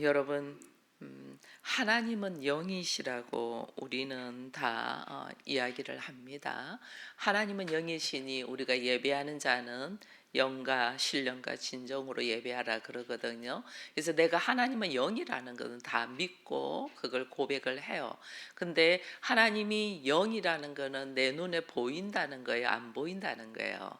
여러분, 하나님은 영이시라고 우리는 다 이야기를 합니다. 하나님은 영이시니 우리가 예배하는 자는 영과 신령과 진정으로 예배하라 그러거든요. 그래서 내가 하나님은 영이라는 것은 다 믿고 그걸 고백을 해요. 근데 하나님이 영이라는 것은 내 눈에 보인다는 거예요, 안 보인다는 거예요?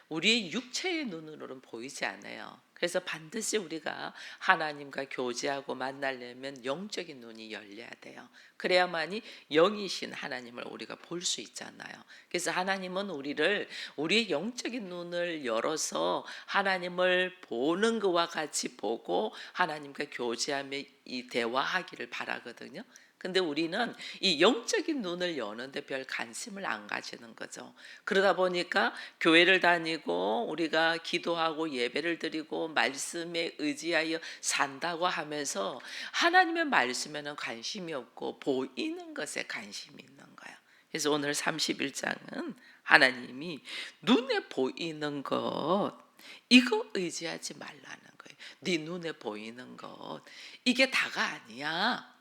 우리의 육체의 눈으로는 보이지 않아요. 그래서 반드시 우리가 하나님과 교제하고 만나려면 영적인 눈이 열려야 돼요. 그래야만이 영이신 하나님을 우리가 볼 수 있잖아요. 그래서 하나님은 우리의 영적인 눈을 열어서 하나님을 보는 것과 같이 보고 하나님과 교제하며 이 대화하기를 바라거든요. 근데 우리는 이 영적인 눈을 여는데 별 관심을 안 가지는 거죠. 그러다 보니까 교회를 다니고 우리가 기도하고 예배를 드리고 말씀에 의지하여 산다고 하면서 하나님의 말씀에는 관심이 없고 보이는 것에 관심이 있는 거예요. 그래서 오늘 31장은 하나님이 눈에 보이는 것, 이거 의지하지 말라는 거예요. 네 눈에 보이는 것, 이게 다가 아니야.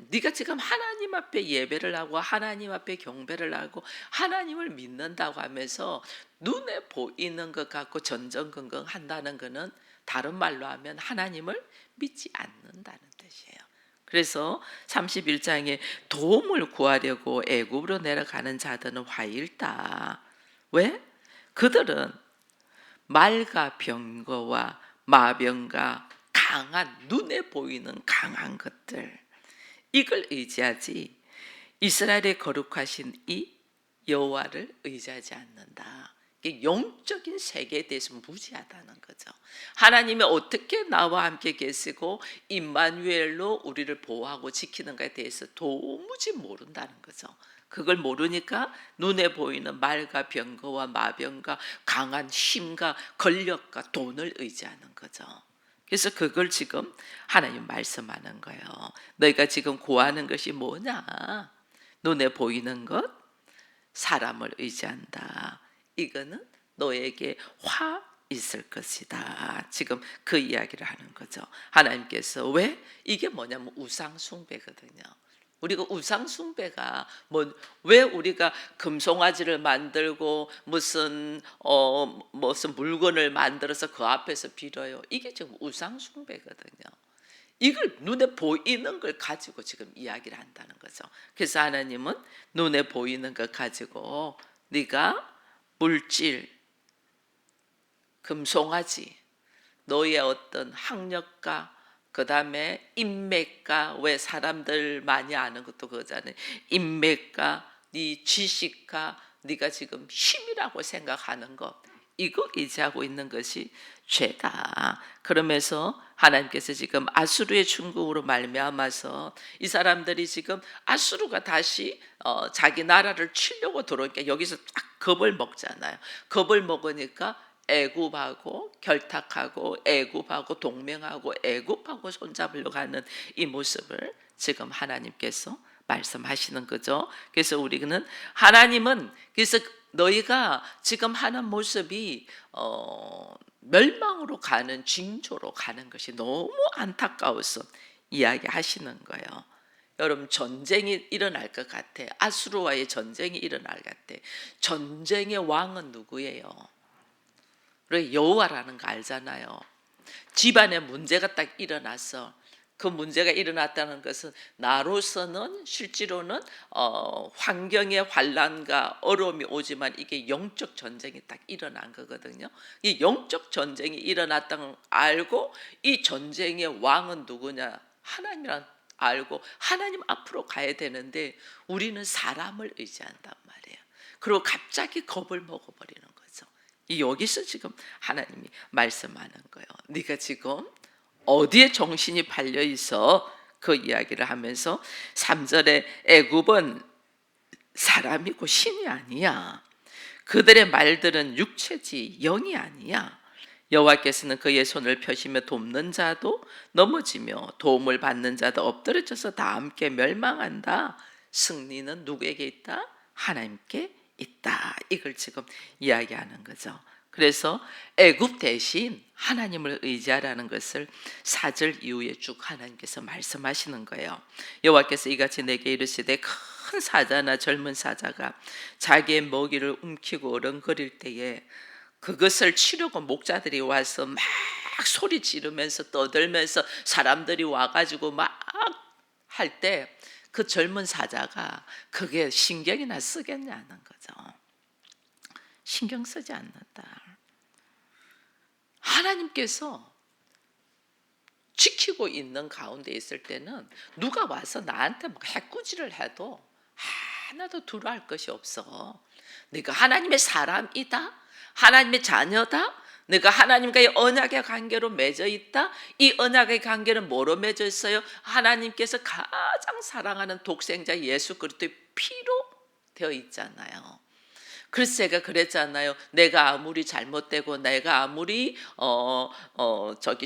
네가 지금 하나님 앞에 예배를 하고 하나님 앞에 경배를 하고 하나님을 믿는다고 하면서 눈에 보이는 것 갖고 전전긍긍 한다는 것은 다른 말로 하면 하나님을 믿지 않는다는 뜻이에요. 그래서 31장에 도움을 구하려고 애굽으로 내려가는 자들은 화일다. 왜? 그들은 말과 병거와 마병과 강한, 눈에 보이는 강한 것들, 이걸 의지하지 이스라엘의 거룩하신 이 여호와를 의지하지 않는다. 이게 영적인 세계에 대해서 무지하다는 거죠. 하나님이 어떻게 나와 함께 계시고 임마누엘로 우리를 보호하고 지키는가에 대해서 도무지 모른다는 거죠. 그걸 모르니까 눈에 보이는 말과 병거와 마병과 강한 힘과 권력과 돈을 의지하는 거죠. 그래서 그걸 지금 하나님 말씀하는 거예요. 너희가 지금 구하는 것이 뭐냐? 눈에 보이는 것, 사람을 의지한다. 이거는 너에게 화 있을 것이다. 지금 그 이야기를 하는 거죠. 하나님께서 왜? 이게 뭐냐면 우상 숭배거든요. 우리가 우상 숭배가 왜 우리가 금송아지를 만들고 무슨 물건을 만들어서 그 앞에서 빌어요? 이게 지금 우상 숭배거든요. 이걸 눈에 보이는 걸 가지고 지금 이야기를 한다는 거죠. 그래서 하나님은 눈에 보이는 것 가지고 네가 물질, 금송아지, 너의 어떤 학력과 그 다음에 인맥과, 왜 사람들 많이 아는 것도 그거잖아요. 인맥과 네 지식과 네가 지금 힘이라고 생각하는 것, 이거 의지하고 있는 것이 죄다. 그러면서 하나님께서 지금 아수르의 충국으로 말미암아서 이 사람들이 지금 아수르가 다시 자기 나라를 치려고 들어오니까 여기서 딱 겁을 먹잖아요. 겁을 먹으니까 애굽하고 결탁하고 애굽하고 동맹하고 애굽하고 손잡으려고 하는 이 모습을 지금 하나님께서 말씀하시는 거죠. 그래서 우리는 하나님은 그래서 너희가 지금 하는 모습이 멸망으로 가는 징조로 가는 것이 너무 안타까워서 이야기하시는 거예요. 여러분, 전쟁이 일어날 것 같아. 아수르와의 전쟁이 일어날 것 같아. 전쟁의 왕은 누구예요? 여호와라는 거 알잖아요. 집안에 문제가 딱 일어났어. 그 문제가 일어났다는 것은 나로서는 실제로는 환경의 환란과 어려움이 오지만 이게 영적 전쟁이 딱 일어난 거거든요. 이 영적 전쟁이 일어났다는 걸 알고 이 전쟁의 왕은 누구냐? 하나님이란 알고 하나님 앞으로 가야 되는데 우리는 사람을 의지한단 말이에요. 그리고 갑자기 겁을 먹어버리는 거죠. 여기서 지금 하나님이 말씀하는 거예요. 네가 지금 어디에 정신이 팔려 있어? 그 이야기를 하면서 3절에 애굽은 사람이고 신이 아니야. 그들의 말들은 육체지 영이 아니야. 여호와께서는 그의 손을 펴시며 돕는 자도 넘어지며 도움을 받는 자도 엎드려져서 다 함께 멸망한다. 승리는 누구에게 있다? 하나님께 있다. 이걸 지금 이야기하는 거죠. 그래서 애굽 대신 하나님을 의지하라는 것을 4절 이후에 쭉 하나님께서 말씀하시는 거예요. 여호와께서 이같이 내게 이르시되 큰 사자나 젊은 사자가 자기의 먹이를 움키고 어른거릴 때에 그것을 치려고 목자들이 와서 막 소리 지르면서 떠들면서 사람들이 와가지고 막 할 때 그 젊은 사자가 그게 신경이나 쓰겠냐는 거죠. 신경 쓰지 않는다. 하나님께서 지키고 있는 가운데 있을 때는 누가 와서 나한테 막 해꾸지를 해도 하나도 두려워할 것이 없어. 내가 하나님의 사람이다, 하나님의 자녀다, 내가 하나님과의 언약의 관계로 맺어 있다. 이 언약의 관계는 뭐로 맺어 있어요? 하나님께서 가장 사랑하는 독생자 예수 그리스도의 피로 되어 있잖아요. 그래서 제가 그랬잖아요. 내가 아무리 잘못되고 내가 아무리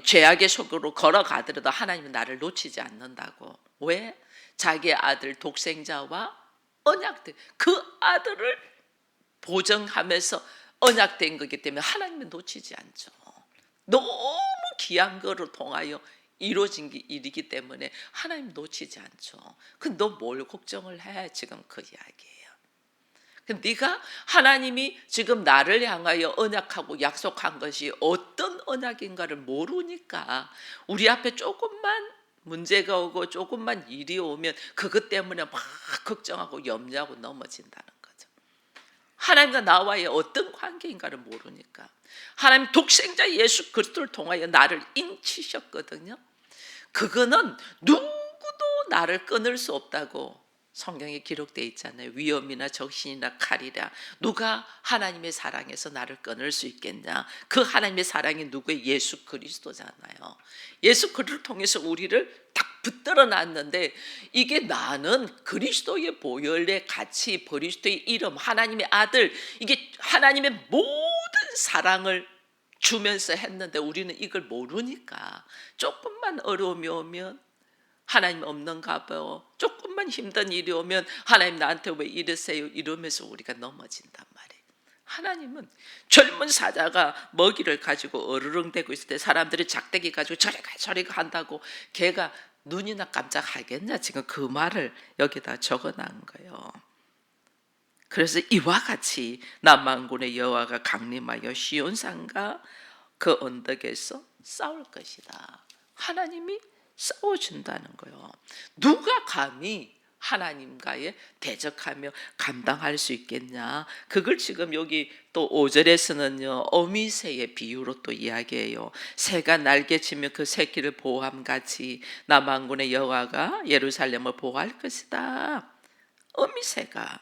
죄악의 속으로 걸어가더라도 하나님은 나를 놓치지 않는다고. 왜? 자기의 아들 독생자와 언약된 그 아들을 보정하면서 언약된 거기 때문에 하나님은 놓치지 않죠. 너무 귀한 거를 통하여 이루어진 일이기 때문에 하나님 놓치지 않죠. 그 너 뭘 걱정을 해? 지금 그 이야기예요. 네가 하나님이 지금 나를 향하여 언약하고 약속한 것이 어떤 언약인가를 모르니까 우리 앞에 조금만 문제가 오고 조금만 일이 오면 그것 때문에 막 걱정하고 염려하고 넘어진다는 거죠. 하나님과 나와의 어떤 관계인가를 모르니까. 하나님 독생자 예수 그리스도를 통하여 나를 인치셨거든요. 그거는 누구도 나를 끊을 수 없다고 성경에 기록되어 있잖아요. 위험이나 적신이나 칼이라 누가 하나님의 사랑에서 나를 끊을 수 있겠냐. 그 하나님의 사랑이 누구의? 예수 그리스도잖아요. 예수 그리스도를 통해서 우리를 딱 붙들어 놨는데 이게 나는 그리스도의 보혈의 가치, 그리스도의 이름, 하나님의 아들, 이게 하나님의 모든 사랑을 주면서 했는데 우리는 이걸 모르니까 조금만 어려움이 오면 하나님 없는가 봐요. 조금만 힘든 일이 오면 하나님 나한테 왜 이러세요? 이러면서 우리가 넘어진단 말이에요. 하나님은 젊은 사자가 먹이를 가지고 어르렁대고 있을 때 사람들이 작대기 가지고 저리가 한다고 걔가 눈이나 깜짝하겠냐? 지금 그 말을 여기다 적어놓은 거예요. 그래서 이와 같이 남만군의 여호와가 강림하여 시온산과 그 언덕에서 싸울 것이다. 하나님이 싸워준다는 거예요. 누가 감히 하나님과의 대적하며 감당할 수 있겠냐. 그걸 지금 여기 또 5절에서는요 어미새의 비유로 또 이야기해요. 새가 날개치며 그 새끼를 보호함같이 남만군의 여호와가 예루살렘을 보호할 것이다. 어미새가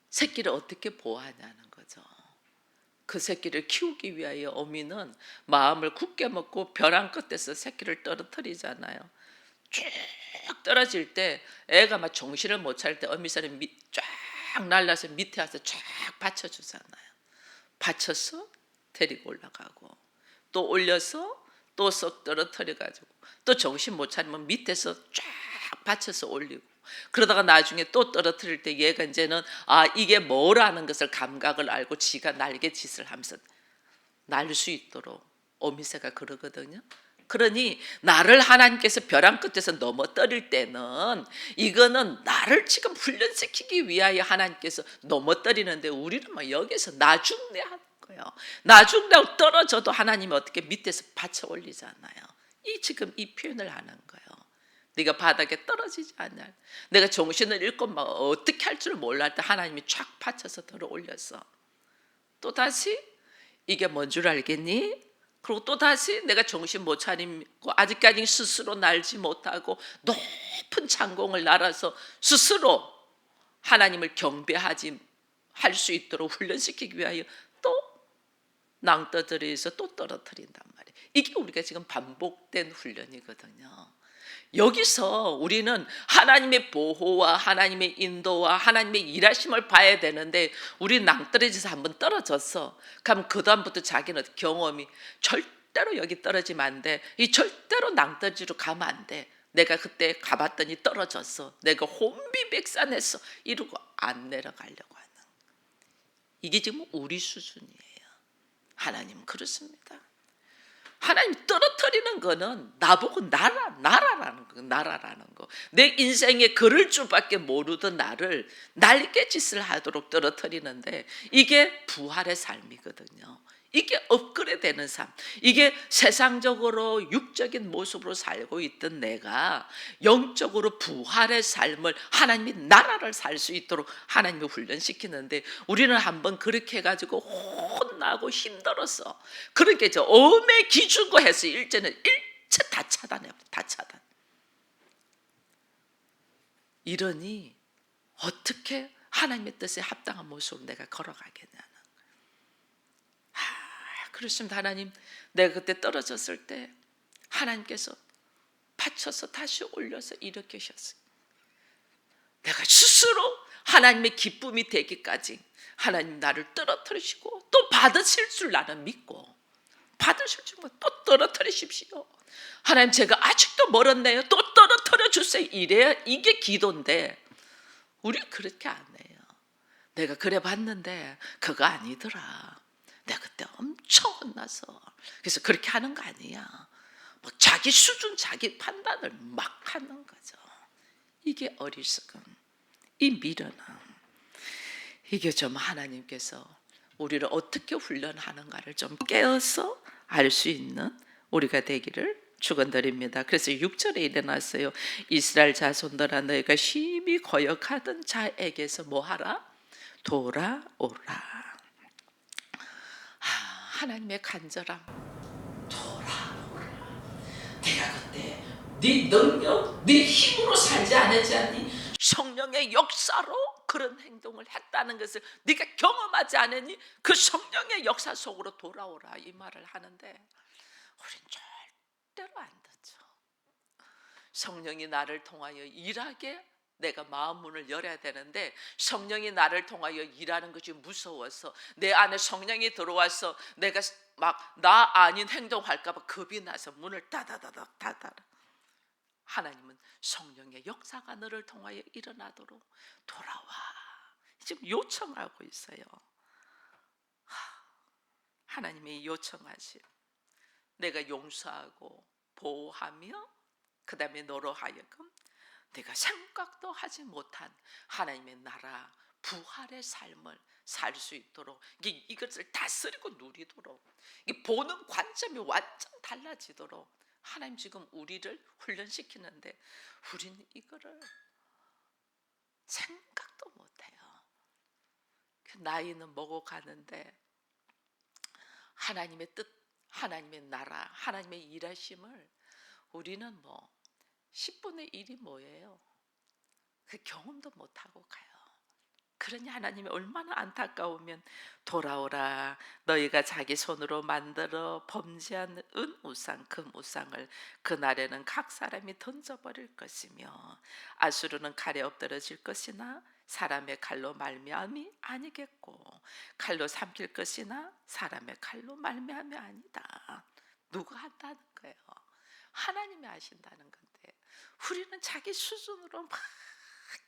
새끼를 어떻게 보호하냐는 거죠. 그 새끼를 키우기 위하여 어미는 마음을 굳게 먹고 벼랑 끝에서 새끼를 떨어뜨리잖아요. 쭉 떨어질 때 애가 막 정신을 못 차릴 때 어미살이 쫙 날라서 밑에 와서 쫙 받쳐주잖아요. 받쳐서 데리고 올라가고 또 올려서 또 썩 떨어뜨려가지고 또 정신 못 차리면 밑에서 쫙 받쳐서 올리고 그러다가 나중에 또 떨어뜨릴 때 얘가 이제는 이게 뭐라는 것을 감각을 알고 지가 날개짓을 하면서 날 수 있도록 어미새가 그러거든요. 그러니 나를 하나님께서 벼랑 끝에서 넘어뜨릴 때는 이거는 나를 지금 훈련시키기 위하여 하나님께서 넘어뜨리는데 우리는 막 여기서 나중내 하는 거예요. 나중내하고 떨어져도 하나님이 어떻게 밑에서 받쳐 올리잖아요. 지금 이 표현을 하는 거예요. 네가 바닥에 떨어지지 않냐. 내가 정신을 잃고 막 어떻게 할 줄 몰랄 때 하나님이 쫙 받쳐서 들어 올렸어. 또 다시 이게 뭔 줄 알겠니? 그리고 또 다시 내가 정신 못 차리고 아직까지 스스로 날지 못하고 높은 창공을 날아서 스스로 하나님을 경배하지 할 수 있도록 훈련시키기 위하여 또 낭떠러지에서 또 떨어뜨린단 말이에요. 이게 우리가 지금 반복된 훈련이거든요. 여기서 우리는 하나님의 보호와 하나님의 인도와 하나님의 일하심을 봐야 되는데 우리 낭떠러지에서 한번 떨어졌어. 그럼 그 다음부터 자기는 경험이 절대로 여기 떨어지면 안 돼. 이 절대로 낭떠러지로 가면 안 돼. 내가 그때 가봤더니 떨어졌어. 내가 혼비백산했어. 이러고 안 내려가려고 하는. 이게 지금 우리 수준이에요. 하나님은 그렇습니다. 하나님 떨어뜨리는 거는 나보고 나라라는 거, 나라라는 거. 내 인생에 그럴 줄밖에 모르던 나를 날개짓을 하도록 떨어뜨리는데 이게 부활의 삶이거든요. 이게 업그레이드되는 삶. 이게 세상적으로 육적인 모습으로 살고 있던 내가 영적으로 부활의 삶을 하나님이 나라를 살 수 있도록 하나님이 훈련시키는데 우리는 한번 그렇게 해가지고 혼나고 힘들어서 그렇게 엄의 기준고 해서 일제는 일체 다 차단해요. 다 차단. 이러니 어떻게 하나님의 뜻에 합당한 모습으로 내가 걸어가겠냐는. 그렇습니다. 하나님, 내가 그때 떨어졌을 때 하나님께서 받쳐서 다시 올려서 일으키셨어요. 내가 스스로 하나님의 기쁨이 되기까지 하나님 나를 떨어뜨리시고 또 받으실 줄 나는 믿고 받으실 줄 또 떨어뜨리십시오. 하나님 제가 아직도 멀었네요. 또 떨어뜨려 주세요. 이래야 이게 기도인데 우리는 그렇게 안 해요. 내가 그래 봤는데 그거 아니더라. 내가 그때 엄청 혼나서 그래서 그렇게 하는 거 아니야. 뭐 자기 수준 자기 판단을 막 하는 거죠. 이게 어리석음, 이 미련함. 이게 좀 하나님께서 우리를 어떻게 훈련하는가를 좀 깨어서 알 수 있는 우리가 되기를 축원드립니다. 그래서 6절에 일어났어요. 이스라엘 자손들아 너희가 심히 거역하던 자에게서 뭐하라? 돌아오라. 하나님의 간절함, 돌아오라. 내가 그때 네 능력, 네 힘으로 살지 않았지 않니? 성령의 역사로 그런 행동을 했다는 것을 네가 경험하지 않았니? 그 성령의 역사 속으로 돌아오라 이 말을 하는데 우린 절대로 안 듣죠. 성령이 나를 통하여 일하게 내가 마음 문을 열어야 되는데 성령이 나를 통하여 일하는 것이 무서워서 내 안에 성령이 들어와서 내가 막 나 아닌 행동할까 봐 겁이 나서 문을 따다다닥 닫아라. 하나님은 성령의 역사가 너를 통하여 일어나도록 돌아와 지금 요청하고 있어요. 하나님이 요청하신 내가 용서하고 보호하며 그 다음에 너로 하여금 내가 생각도 하지 못한 하나님의 나라 부활의 삶을 살 수 있도록 이것을 다스리고 누리도록 보는 관점이 완전 달라지도록 하나님 지금 우리를 훈련시키는데 우리는 이거를 생각도 못해요. 나이는 먹어가는데 하나님의 뜻, 하나님의 나라, 하나님의 일하심을 우리는 뭐 10분의 1이 뭐예요? 그 경험도 못하고 가요. 그러니 하나님이 얼마나 안타까우면 돌아오라 너희가 자기 손으로 만들어 범죄한 은우상 금우상을 그날에는 각 사람이 던져버릴 것이며 아수르는 칼에 엎드러질 것이나 사람의 칼로 말미암이 아니겠고 칼로 삼킬 것이나 사람의 칼로 말미암이 아니다. 누가 한다는 거예요? 하나님이 하신다는 건데 우리는 자기 수준으로 막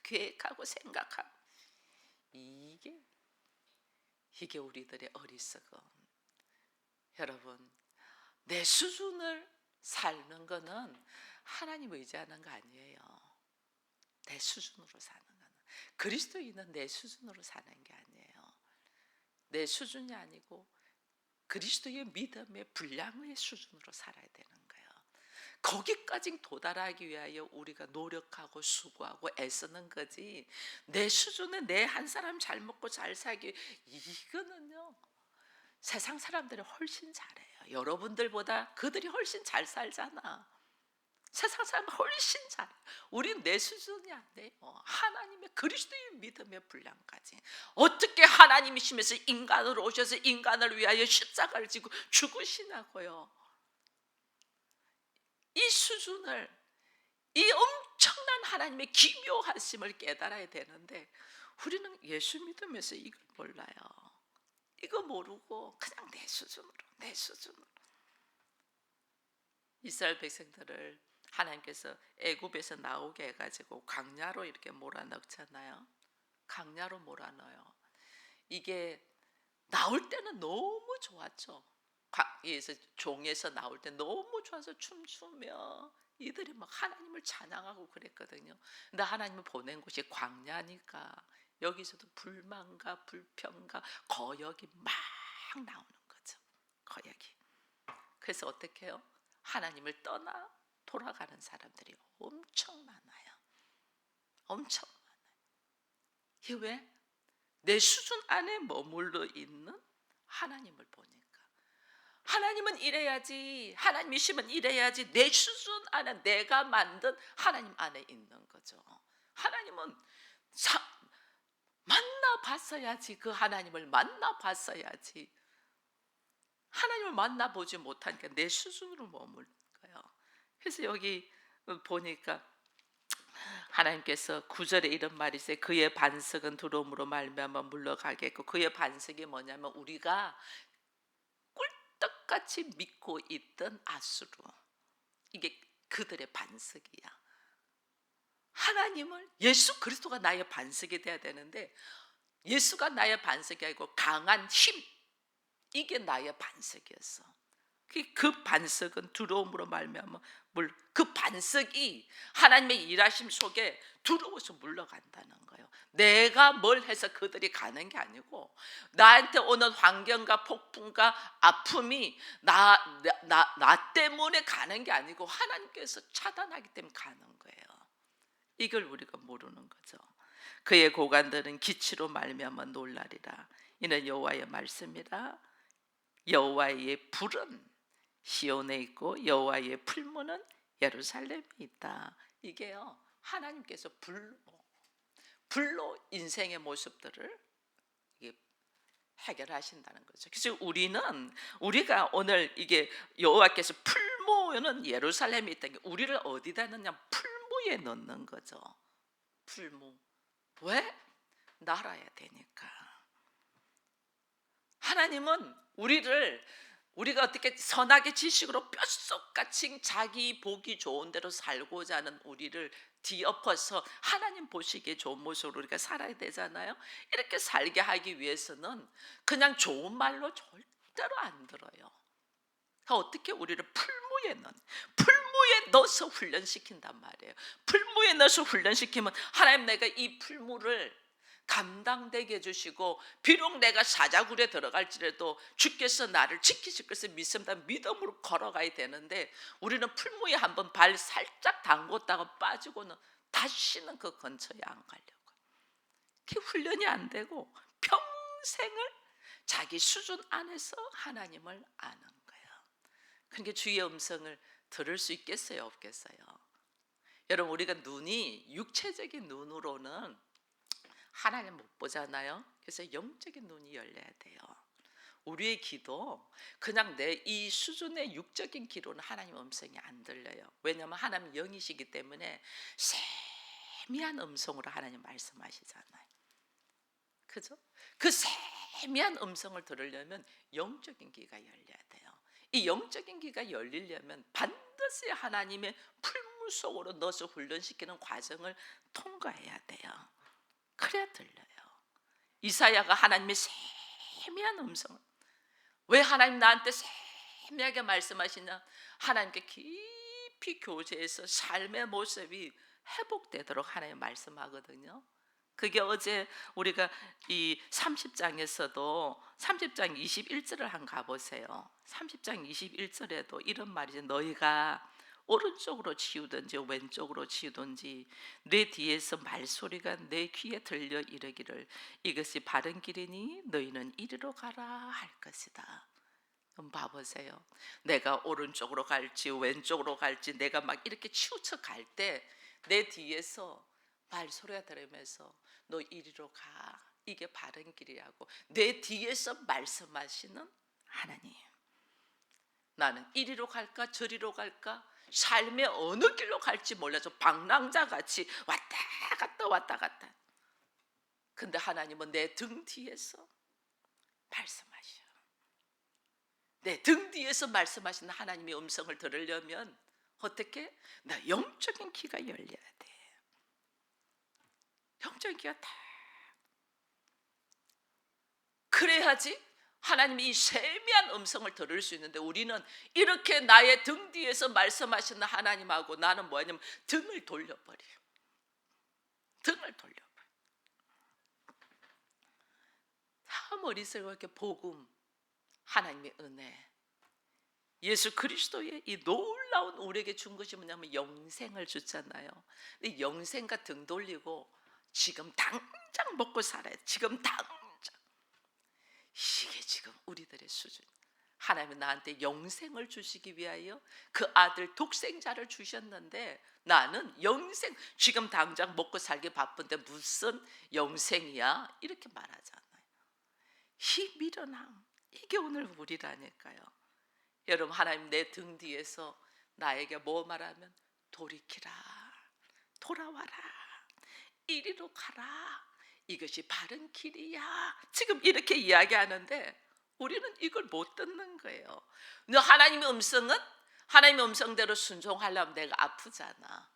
계획하고 생각하고 이게 우리들의 어리석음. 여러분 내 수준을 사는 거는 하나님 의지하는 거 아니에요. 내 수준으로 사는 거는 그리스도인은 내 수준으로 사는 게 아니에요. 내 수준이 아니고 그리스도의 믿음의 분량의 수준으로 살아야 되는 거예요. 거기까지 도달하기 위하여 우리가 노력하고 수고하고 애쓰는 거지 내 수준에 내 한 사람 잘 먹고 잘 살기 이거는요 세상 사람들이 훨씬 잘해요. 여러분들보다 그들이 훨씬 잘 살잖아. 세상 사람은 훨씬 잘해. 우린 내 수준이 안 돼요. 하나님의 그리스도의 믿음의 분량까지 어떻게 하나님이시면서 인간으로 오셔서 인간을 위하여 십자가를 지고 죽으시냐고요. 이 수준을 이 엄청난 하나님의 기묘하심을 깨달아야 되는데 우리는 예수 믿으면서 이걸 몰라요. 이거 모르고 그냥 내 수준으로 이스라엘 백성들을 하나님께서 애굽에서 나오게 해가지고 광야로 이렇게 몰아넣잖아요. 강야로 몰아넣어요. 이게 나올 때는 너무 좋았죠. 예서 종에서 나올 때 너무 좋아서 춤추며 이들이 막 하나님을 찬양하고 그랬거든요. 근데 하나님을 보낸 곳이 광야니까 여기서도 불만과 불평과 거역이 막 나오는 거죠. 거역이. 그래서 어떻게 해요? 하나님을 떠나 돌아가는 사람들이 엄청 많아요. 엄청 많아요. 이게 왜? 내 수준 안에 머물러 있는 하나님을 보니까. 하나님은 이래야지, 하나님이시면 이래야지, 내 수준 안에 내가 만든 하나님 안에 있는 거죠. 하나님은 만나봤어야지, 그 하나님을 만나봤어야지. 하나님을 만나보지 못하니까 내 수준으로 머무는 거예요. 그래서 여기 보니까 하나님께서 9절에 이런 말이 있어요. 그의 반석은 두려움으로 말미암아 물러가겠고, 그의 반석이 뭐냐면 우리가 꿀떡같이 믿고 있던 아수르, 이게 그들의 반석이야. 하나님을, 예수 그리스도가 나의 반석이 돼야 되는데 예수가 나의 반석이 아니고 강한 힘, 이게 나의 반석이었어. 그 반석은 두려움으로 말미암아 그 반석이 하나님의 일하심 속에 두려워서 물러간다는 거예요. 내가 뭘 해서 그들이 가는 게 아니고 나한테 오는 환경과 폭풍과 아픔이 나 때문에 가는 게 아니고 하나님께서 차단하기 때문에 가는 거예요. 이걸 우리가 모르는 거죠. 그의 고관들은 기치로 말미암아 놀라리라. 이는 여호와의 말씀이라. 여호와의 불은 시온에 있고 여호와의 풀무는 예루살렘에 있다. 이게요, 하나님께서 불로 인생의 모습들을 해결하신다는 거죠. 그래서 우리가 오늘 이게 여호와께서 풀무는 예루살렘에 있다는 게 우리를 어디다 넣냐? 풀무에 넣는 거죠. 풀무. 왜? 날아야 되니까. 하나님은 우리가 어떻게 선하게 지식으로 뼛속같이 자기 보기 좋은 대로 살고자 하는 우리를 뒤엎어서 하나님 보시기에 좋은 모습으로 우리가 살아야 되잖아요. 이렇게 살게 하기 위해서는 그냥 좋은 말로 절대로 안 들어요. 어떻게 우리를 풀무에 넣어서 훈련시킨단 말이에요. 풀무에 넣어서 훈련시키면 하나님, 내가 이 풀무를 감당되게 해주시고, 비록 내가 사자굴에 들어갈지라도 주께서 나를 지키실 것을 믿습니다. 믿음으로 걸어가야 되는데 우리는 풀무에 한번 발 살짝 담궜다가 빠지고는 다시는 그 근처에 안 가려고. 그게 훈련이 안 되고 평생을 자기 수준 안에서 하나님을 아는 거예요. 그러니까 주의 음성을 들을 수 있겠어요, 없겠어요? 여러분, 우리가 눈이 육체적인 눈으로는 하나님 못 보잖아요. 그래서 영적인 눈이 열려야 돼요. 우리의 기도, 그냥 내 이 수준의 육적인 기도는 하나님 음성이 안 들려요. 왜냐하면 하나님 영이시기 때문에 세미한 음성으로 하나님 말씀하시잖아요. 그죠? 그 세미한 음성을 들으려면 영적인 귀가 열려야 돼요. 이 영적인 귀가 열리려면 반드시 하나님의 풀무 속으로 넣어서 훈련시키는 과정을 통과해야 돼요. 그래야 들려요. 이사야가 하나님의 세미한 음성을, 왜 하나님 나한테 세미하게 말씀하시냐? 하나님께 깊이 교제해서 삶의 모습이 회복되도록 하나님 말씀하거든요. 그게 어제 우리가 이 30장에서도 30장 21절을 한번 가보세요. 30장 21절에도 이런 말이죠. 너희가 오른쪽으로 치우든지 왼쪽으로 치우든지 내 뒤에서 말소리가 내 귀에 들려 이르기를 이것이 바른 길이니 너희는 이리로 가라 할 것이다. 그럼 봐보세요. 내가 오른쪽으로 갈지 왼쪽으로 갈지 내가 막 이렇게 치우쳐 갈 때 내 뒤에서 말소리가 들으면서 너 이리로 가, 이게 바른 길이라고 내 뒤에서 말씀하시는 하나님. 나는 이리로 갈까 저리로 갈까 삶의 어느 길로 갈지 몰라서 방랑자같이 왔다 갔다. 근데 하나님은 내 등 뒤에서 말씀하셔. 내 등 뒤에서 말씀하시는 하나님의 음성을 들으려면 어떻게? 나 영적인 귀가 열려야 돼. 영적인 귀가 다. 그래야지 하나님이 이 세미한 음성을 들을 수 있는데 우리는 이렇게 나의 등 뒤에서 말씀하시는 하나님하고 나는 뭐냐면 등을 돌려버려요. 등을 돌려버려요. 참 어리석어. 이렇게 복음, 하나님의 은혜, 예수 그리스도의 이 놀라운 우리에게 준 것이 뭐냐면 영생을 주잖아요. 근데 영생과 등 돌리고 지금 당장 먹고 살아야 돼. 지금 당장. 이게 지금 우리들의 수준. 하나님은 나한테 영생을 주시기 위하여 그 아들 독생자를 주셨는데 나는 영생, 지금 당장 먹고 살기 바쁜데 무슨 영생이야? 이렇게 말하잖아요. 이 미련함, 이게 오늘 우리라니까요. 여러분, 하나님 내 등 뒤에서 나에게 뭐 말하면 돌이키라, 돌아와라, 이리로 가라, 이것이 바른 길이야, 지금 이렇게 이야기하는데 우리는 이걸 못 듣는 거예요. 근데 하나님의 음성은 하나님의 음성대로 순종하려면 내가 아프잖아.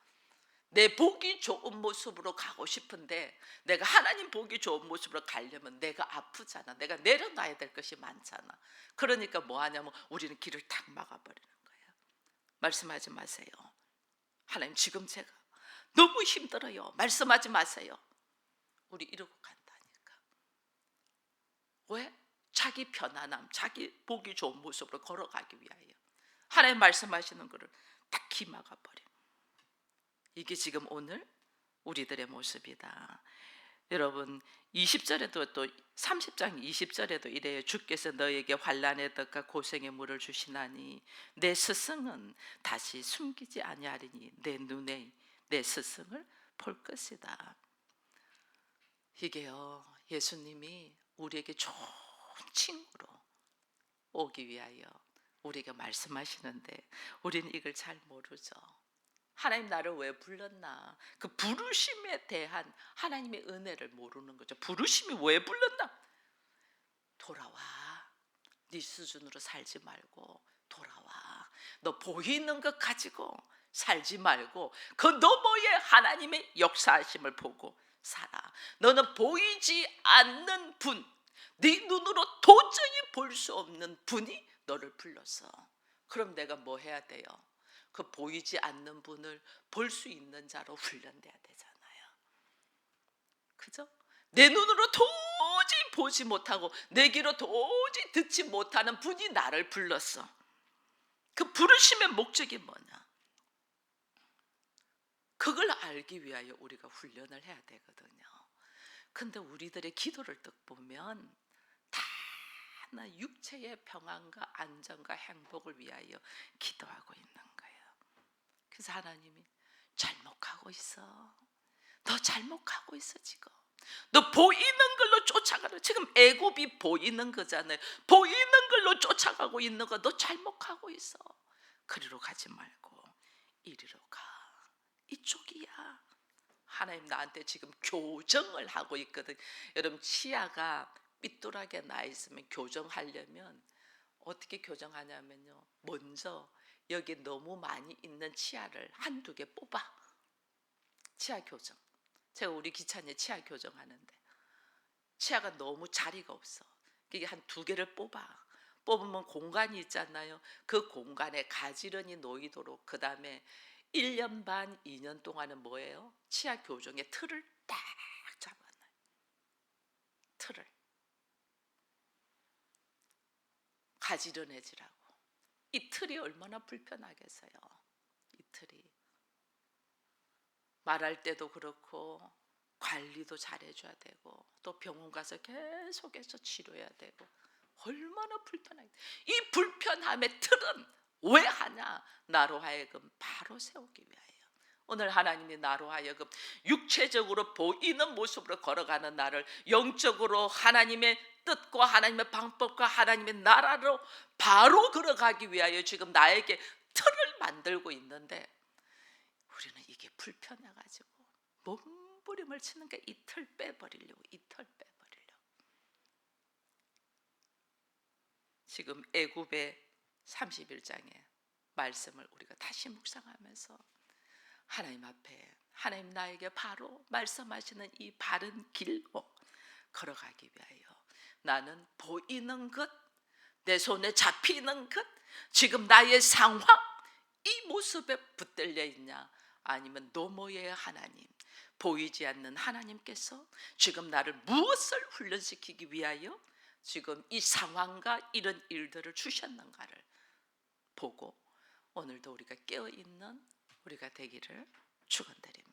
내 보기 좋은 모습으로 가고 싶은데 내가 하나님 보기 좋은 모습으로 가려면 내가 아프잖아. 내가 내려놔야 될 것이 많잖아. 그러니까 뭐 하냐면 우리는 길을 탁 막아버리는 거예요. 말씀하지 마세요. 하나님, 지금 제가 너무 힘들어요. 말씀하지 마세요. 우리 이러고 간다니까. 왜? 자기 편안함, 자기 보기 좋은 모습으로 걸어가기 위하여 하나님 말씀하시는 것을 딱 기막아버려. 이게 지금 오늘 우리들의 모습이다. 여러분, 20절에도 또 30장 20절에도 이래요. 주께서 너에게 환난의 떡과 고생의 물을 주시나니 내 스승은 다시 숨기지 아니하리니 내 눈에 내 스승을 볼 것이다. 이게요, 예수님이 우리에게 좋은 친구로 오기 위하여 우리에게 말씀하시는데 우리는 이걸 잘 모르죠. 하나님 나를 왜 불렀나? 그 부르심에 대한 하나님의 은혜를 모르는 거죠. 부르심이 왜 불렀나? 돌아와. 네 수준으로 살지 말고 돌아와. 너 보이는 것 가지고 살지 말고 그 너머의 하나님의 역사하심을 보고 살아. 너는 보이지 않는 분, 네 눈으로 도저히 볼 수 없는 분이 너를 불렀어. 그럼 내가 뭐 해야 돼요? 그 보이지 않는 분을 볼 수 있는 자로 훈련돼야 되잖아요. 그죠? 내 눈으로 도저히 보지 못하고 내 귀로 도저히 듣지 못하는 분이 나를 불렀어. 그 부르심의 목적이 뭐냐? 그걸 알기 위하여 우리가 훈련을 해야 되거든요. 근데 우리들의 기도를 딱 보면 다 나 육체의 평안과 안정과 행복을 위하여 기도하고 있는 거예요. 그래서 하나님이 잘못 가고 있어. 너 잘못 가고 있어 지금. 너 보이는 걸로 쫓아가는, 지금 애굽이 보이는 거잖아요. 보이는 걸로 쫓아가고 있는 거 너 잘못 가고 있어. 그리로 가지 말고 이리로 가. 이쪽이야. 하나님 나한테 지금 교정을 하고 있거든. 여러분, 치아가 삐뚤하게 나 있으면 교정하려면 어떻게 교정하냐면요, 먼저 여기 너무 많이 있는 치아를 한두 개 뽑아. 치아 교정. 제가 우리 기찬이 치아 교정하는데 치아가 너무 자리가 없어. 이게 한 두 개를 뽑아. 뽑으면 공간이 있잖아요. 그 공간에 가지런히 놓이도록, 그 다음에 1년 반, 2년 동안은 뭐예요? 치아 교정의 틀을 딱 잡아놔요. 틀을. 가지런해지라고. 이 틀이 얼마나 불편하겠어요. 이 틀이. 말할 때도 그렇고 관리도 잘해줘야 되고 또 병원 가서 계속해서 치료해야 되고 얼마나 불편하게. 이 불편함의 틀은 왜 하냐? 나로 하여금 바로 세우기 위하여. 오늘 하나님이 나로 하여금 육체적으로 보이는 모습으로 걸어가는 나를 영적으로 하나님의 뜻과 하나님의 방법과 하나님의 나라로 바로 걸어가기 위하여 지금 나에게 틀을 만들고 있는데 우리는 이게 불편해가지고 몸부림을 치는 게 이 틀 빼버리려고, 이 틀 빼버리려고. 지금 애굽의 31장의 말씀을 우리가 다시 묵상하면서 하나님 앞에, 하나님 나에게 바로 말씀하시는 이 바른 길로 걸어가기 위하여 나는 보이는 것, 내 손에 잡히는 것, 지금 나의 상황, 이 모습에 붙들려 있냐? 아니면 노모의 하나님, 보이지 않는 하나님께서 지금 나를 무엇을 훈련시키기 위하여 지금 이 상황과 이런 일들을 주셨는가를 보고 오늘도 우리가 깨어있는 우리가 되기를 축원드립니다.